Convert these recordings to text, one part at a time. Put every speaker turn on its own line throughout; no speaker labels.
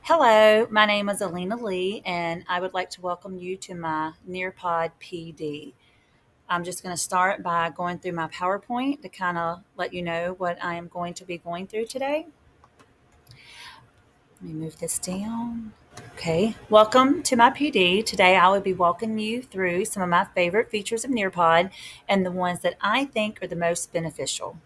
Hello, my name is Alina Lee, and I would like to welcome you to my Nearpod PD. I'm just going to start by going through my PowerPoint to kind of let you know what I am going to be going through today. Let me move this down. Okay, welcome to my PD. Today I will be walking you through some of my favorite features of Nearpod and the ones that I think are the most beneficial.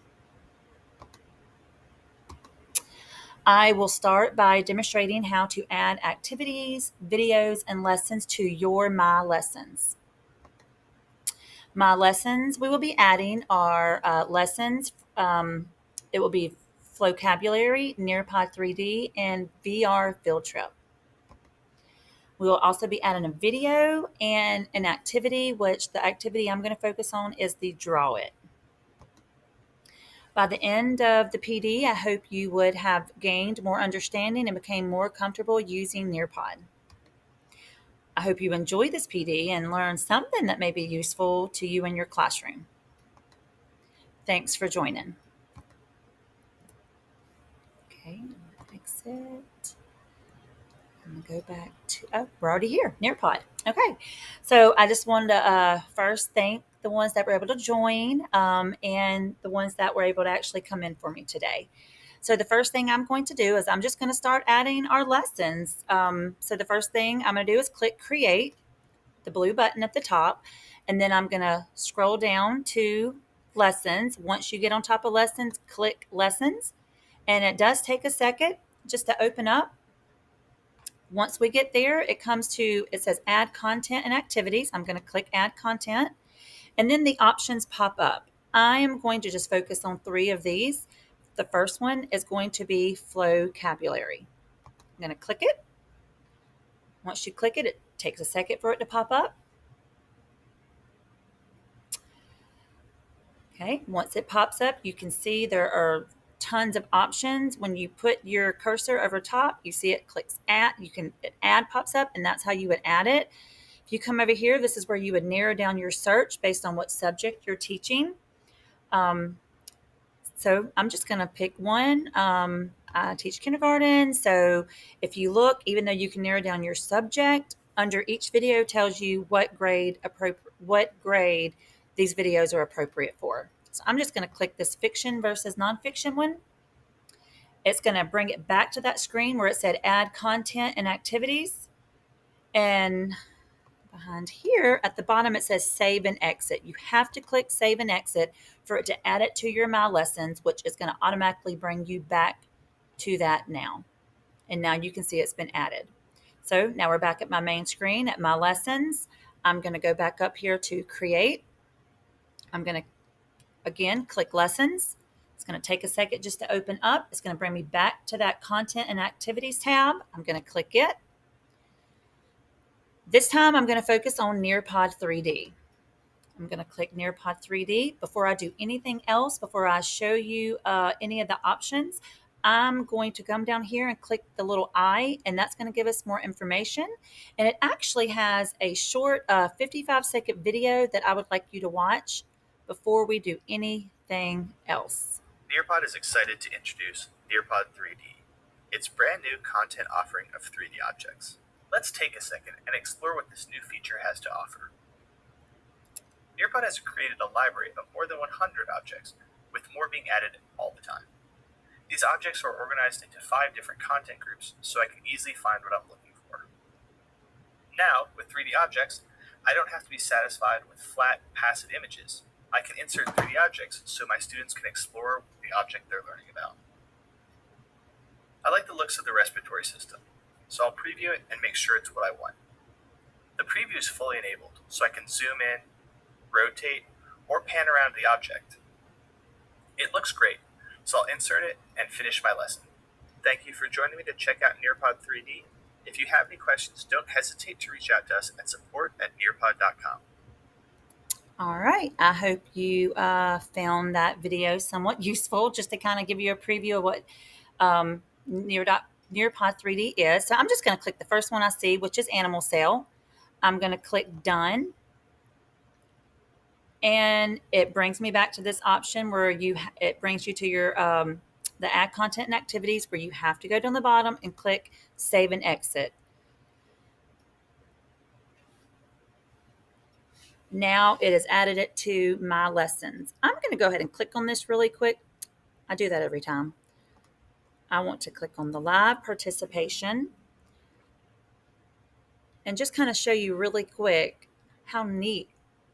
I will start by demonstrating how to add activities, videos, and lessons to your My Lessons. My lessons we will be adding are lessons. It will be vocabulary, Nearpod 3D, and VR field trip. We will also be adding a video and an activity, which the activity I'm going to focus on is the Draw It. By the end of the PD, I hope you would have gained more understanding and became more comfortable using Nearpod. I hope you enjoy this PD and learn something that may be useful to you in your classroom. Thanks for joining. Okay, exit. I'm gonna go back to, oh, we're already here, Nearpod. Okay, so I just wanted to first thank the ones that were able to join and the ones that were able to actually come in for me today. So the first thing I'm going to do is I'm just going to start adding our lessons. So the first thing I'm going to do is click create, the blue button at the top, and then I'm going to scroll down to lessons. Once you get on top of lessons, click lessons, and it does take a second just to open up. Once we get there, it says add content and activities. I'm going to click add content, and then the options pop up. I am going to just focus on three of these. The first one is going to be vocabulary. I'm going to click it. Once you click it, it takes a second for it to pop up. Okay, once it pops up, you can see there are tons of options. When you put your cursor over top, you see it clicks add. Add pops up, and that's how you would add it. If you come over here, this is where you would narrow down your search based on what subject you're teaching. So I'm just going to pick one. I teach kindergarten. So if you look, even though you can narrow down your subject, under each video tells you what grade these videos are appropriate for. So I'm just going to click this fiction versus nonfiction one. It's going to bring it back to that screen where it said add content and activities. And behind here at the bottom, it says save and exit. You have to click save and exit for it to add it to your My Lessons, which is going to automatically bring you back to that now. And now you can see it's been added. So now we're back at my main screen at My Lessons. I'm going to go back up here to create. I'm going to, again, click lessons. It's going to take a second just to open up. It's going to bring me back to that content and activities tab. I'm going to click it. This time I'm going to focus on Nearpod 3D. I'm going to click Nearpod 3D. Before I do anything else, before I show you any of the options, I'm going to come down here and click the little I, and that's going to give us more information. And it actually has a short 55-second video that I would like you to watch before we do anything else.
Nearpod is excited to introduce Nearpod 3D, its brand new content offering of 3D objects. Let's take a second and explore what this new feature has to offer. Nearpod has created a library of more than 100 objects, with more being added all the time. These objects are organized into 5 different content groups, so I can easily find what I'm looking for. Now, with 3D objects, I don't have to be satisfied with flat, passive images. I can insert 3D objects so my students can explore the object they're learning about. I like the looks of the respiratory system, so I'll preview it and make sure it's what I want. The preview is fully enabled, so I can zoom in, rotate, or pan around the object. It looks great, so I'll insert it and finish my lesson. Thank you for joining me to check out Nearpod 3D. If you have any questions, don't hesitate to reach out to us at support@nearpod.com.
All right. I hope you found that video somewhat useful just to kind of give you a preview of what Nearpod 3D is. So I'm just going to click the first one I see, which is animal cell. I'm going to click done. And it brings me back to this option where it brings you to your the add content and activities where you have to go down the bottom and click save and exit. Now it has added it to my lessons. I'm going to go ahead and click on this really quick. I do that every time. I want to click on the live participation and just kind of show you really quick how neat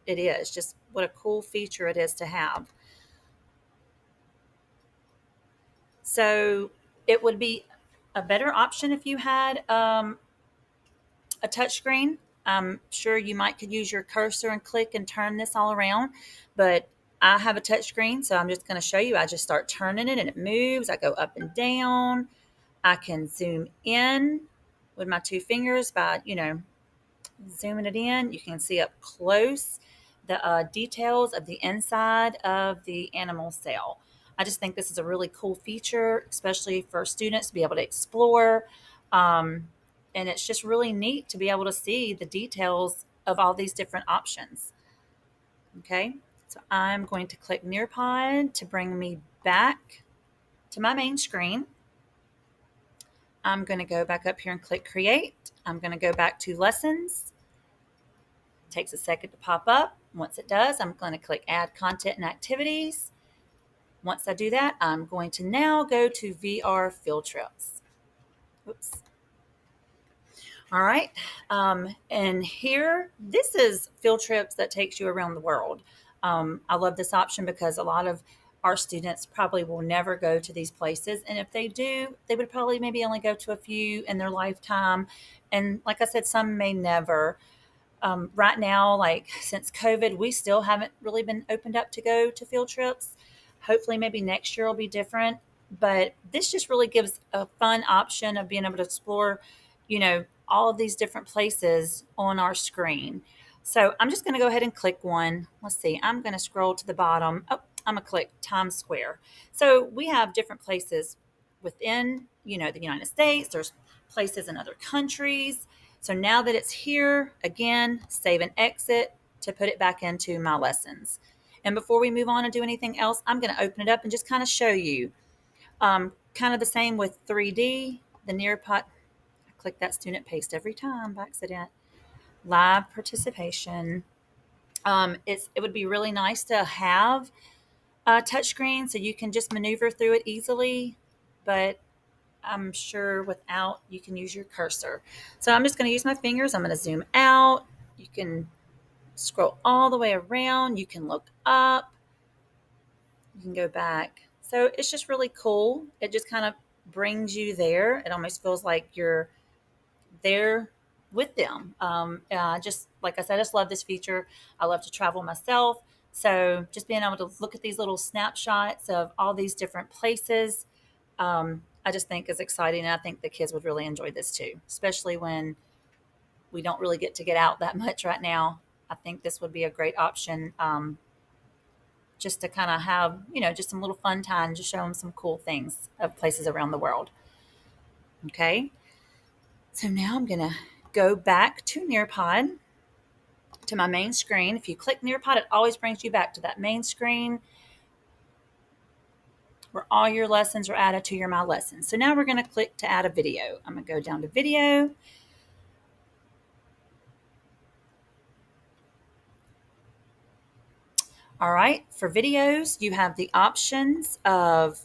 it is. Just what a cool feature it is to have. So it would be a better option if you had a touchscreen. I'm sure you might could use your cursor and click and turn this all around, but I have a touchscreen, so I'm just going to show you. I just start turning it and it moves. I go up and down. I can zoom in with my two fingers by, zooming it in. You can see up close the details of the inside of the animal cell. I just think this is a really cool feature, especially for students to be able to explore. Um, and it's just really neat to be able to see the details of all these different options. Okay, so I'm going to click Nearpod to bring me back to my main screen. I'm going to go back up here and click Create. I'm going to go back to Lessons. It takes a second to pop up. Once it does, I'm going to click Add Content and Activities. Once I do that, I'm going to now go to VR Field Trips. Oops. All right. And here, this is field trips that takes you around the world. I love this option because a lot of our students probably will never go to these places. And if they do, they would probably maybe only go to a few in their lifetime. And like I said, some may never. Right now, like since COVID, we still haven't really been opened up to go to field trips. Hopefully, maybe next year will be different. But this just really gives a fun option of being able to explore, all of these different places on our screen. So I'm just going to go ahead and click one. Let's see, I'm going to scroll to the bottom. Oh, I'm going to click Times Square. So we have different places within, the United States. There's places in other countries. So now that it's here, again, save and exit to put it back into my lessons. And before we move on and do anything else, I'm going to open it up and just kind of show you. Kind of the same with 3D, the Nearpod. I click that student paste every time by accident. Live participation. It would be really nice to have a touchscreen so you can just maneuver through it easily, but I'm sure without you can use your cursor. So I'm just going to use my fingers. I'm going to zoom out. You can scroll all the way around. You can look up. You can go back. So it's just really cool. It just kind of brings you there. It almost feels like you're there with them. Just like I said, I just love this feature. I love to travel myself. So just being able to look at these little snapshots of all these different places, I just think is exciting. And I think the kids would really enjoy this too, especially when we don't really get to get out that much right now. I think this would be a great option, just to kind of have, just some little fun time, just show them some cool things of places around the world. Okay. So now I'm going to go back to Nearpod, to my main screen. If you click Nearpod, it always brings you back to that main screen where all your lessons are added to your My Lessons. So now we're going to click to add a video. I'm going to go down to video. All right, for videos, you have the options of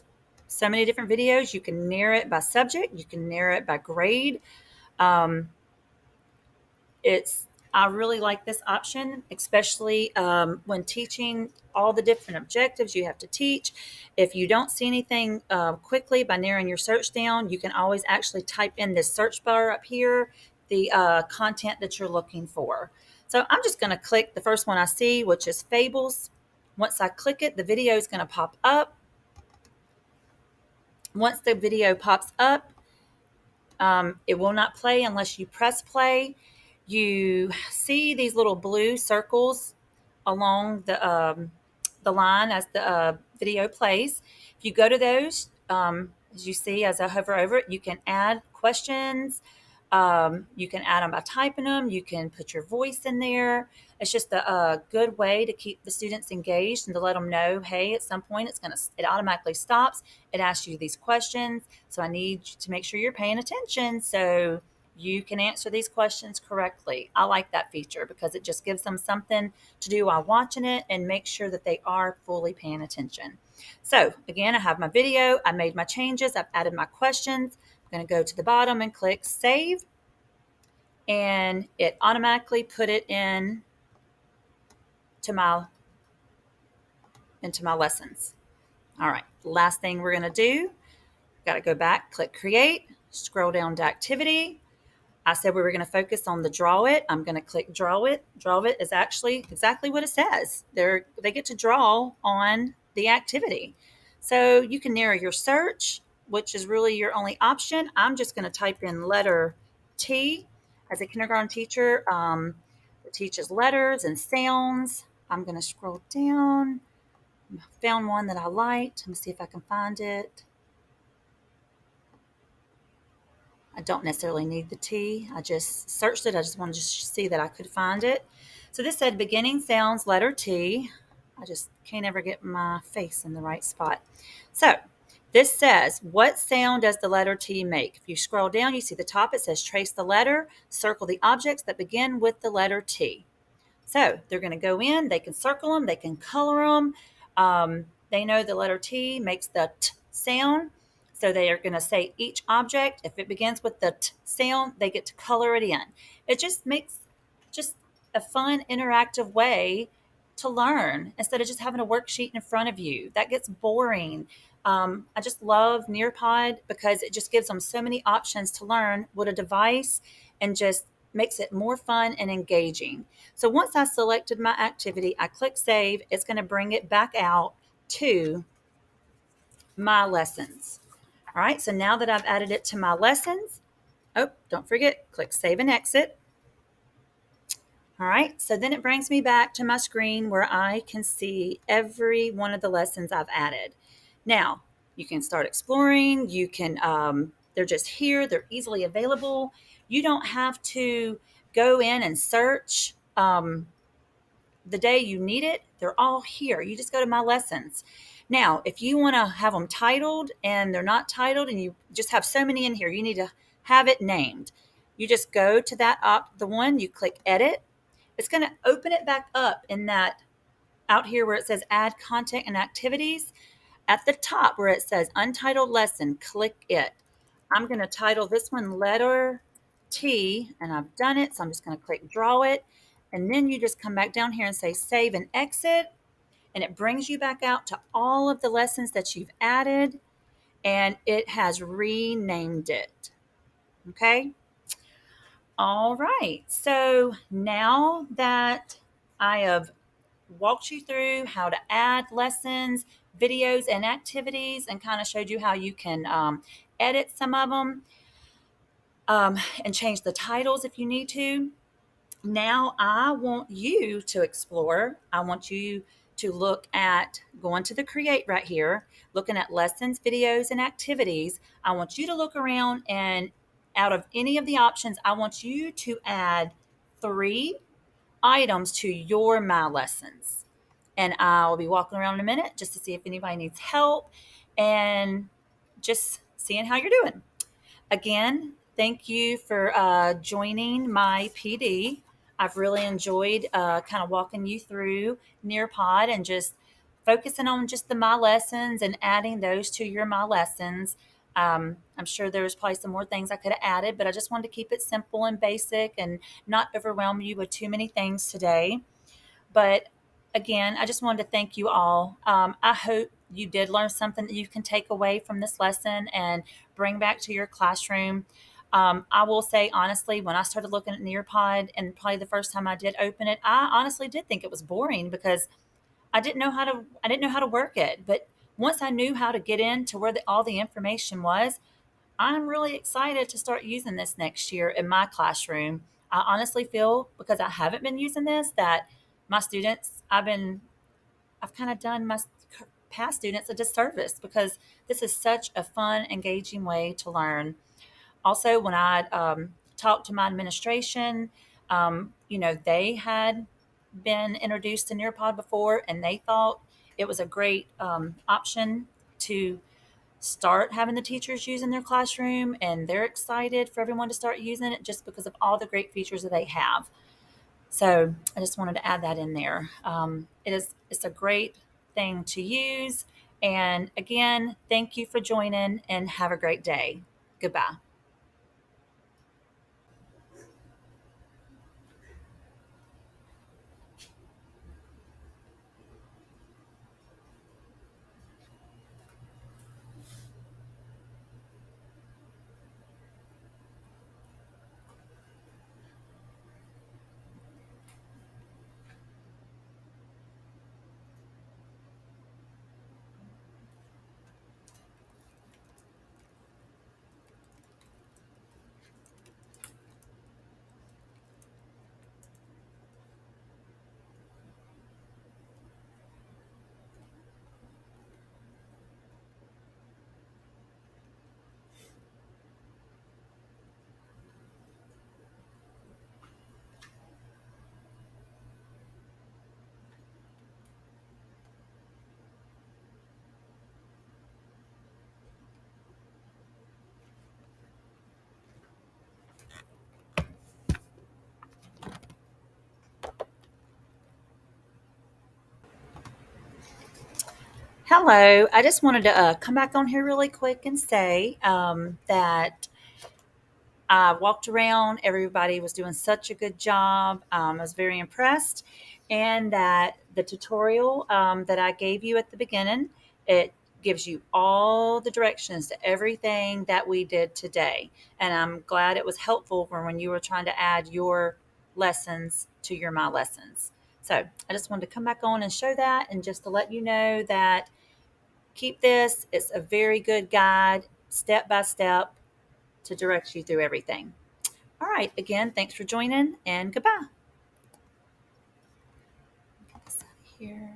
so many different videos. You can narrow it by subject, you can narrow it by grade. Um, it's I really like this option, especially when teaching all the different objectives you have to teach. If you don't see anything quickly by narrowing your search down, you can always actually type in this search bar up here, the content that you're looking for. So I'm just going to click the first one I see, which is Fables. Once I click it, the video is going to pop up. Once the video pops up, it will not play unless you press play. You see these little blue circles along the line as the video plays. If you go to those, as you see, as I hover over it, you can add questions. You can add them by typing them. You can put your voice in there. It's just a good way to keep the students engaged and to let them know, hey, at some point it automatically stops. It asks you these questions, so I need you to make sure you're paying attention so you can answer these questions correctly. I like that feature because it just gives them something to do while watching it and make sure that they are fully paying attention. So again, I have my video. I made my changes. I've added my questions. I'm going to go to the bottom and click save, and it automatically put it in to my into my lessons. All right, last thing we're going to do, got to go back, click create, scroll down to activity. I said we were going to focus on the draw it. I'm going to click draw it. Draw it is actually exactly what it says. They get to draw on the activity. So you can narrow your search, which is really your only option. I'm just going to type in letter T. As a kindergarten teacher, that teaches letters and sounds. I'm going to scroll down. Found one that I liked. Let me see if I can find it. I don't necessarily need the T. I just searched it. I just wanted to see that I could find it. So this said beginning sounds letter T. I just can't ever get my face in the right spot. So this says, what sound does the letter T make? If you scroll down, you see the top, it says trace the letter, circle the objects that begin with the letter T. So they're going to go in, they can circle them, they can color them. They know the letter T makes the T sound. So they are going to say each object, if it begins with the T sound, they get to color it in. It just makes just a fun, interactive way to learn instead of just having a worksheet in front of you. That gets boring. I just love Nearpod because it just gives them so many options to learn with a device and just makes it more fun and engaging. So once I selected my activity, I click save. It's going to bring it back out to my lessons. All right, so now that I've added it to my lessons, oh, don't forget, click save and exit. All right, so then it brings me back to my screen where I can see every one of the lessons I've added. Now, you can start exploring. They're just here, they're easily available. You don't have to go in and search the day you need it. They're all here. You just go to my lessons. Now, if you want to have them titled and they're not titled and you just have so many in here, you need to have it named. You just go to the one, you click edit. It's going to open it back up in that out here where it says add content and activities. At the top where it says untitled lesson, click it. I'm going to title this one letter T, and I've done it. So I'm just going to click draw it. And then you just come back down here and say save and exit. And it brings you back out to all of the lessons that you've added. And it has renamed it. Okay. All right. So now that I have walked you through how to add lessons, videos, and activities, and kind of showed you how you can edit some of them and change the titles if you need to. Now I want you to explore. I want you to look at going to the create right here, looking at lessons, videos, and activities. I want you to look around and out of any of the options, I want you to add 3 items to your My Lessons. And I'll be walking around in a minute just to see if anybody needs help and just seeing how you're doing. Again, thank you for joining my PD. I've really enjoyed kind of walking you through Nearpod and just focusing on just the My Lessons and adding those to your My Lessons. I'm sure there's probably some more things I could have added, but I just wanted to keep it simple and basic and not overwhelm you with too many things today. But again, I just wanted to thank you all. I hope you did learn something that you can take away from this lesson and bring back to your classroom. I will say honestly, when I started looking at Nearpod and probably the first time I did open it, I honestly did think it was boring because I didn't know how to work it. But once I knew how to get into where all the information was, I'm really excited to start using this next year in my classroom. I honestly feel because I haven't been using this that my students, I've kind of done my past students a disservice because this is such a fun, engaging way to learn. Also, when I talked to my administration. They had been introduced to Nearpod before, and they thought it was a great option to start having the teachers use in their classroom, and they're excited for everyone to start using it just because of all the great features that they have. So I just wanted to add that in there. It's a great thing to use. And again, thank you for joining and have a great day. Goodbye. Hello. I just wanted to come back on here really quick and say that I walked around. Everybody was doing such a good job. I was very impressed, and that the tutorial that I gave you at the beginning, it gives you all the directions to everything that we did today. And I'm glad it was helpful for when you were trying to add your lessons to your my lessons. So I just wanted to come back on and show that, and just to let you know that keep this. It's a very good guide, step by step, to direct you through everything. All right. Again, thanks for joining and goodbye. Get this out of here.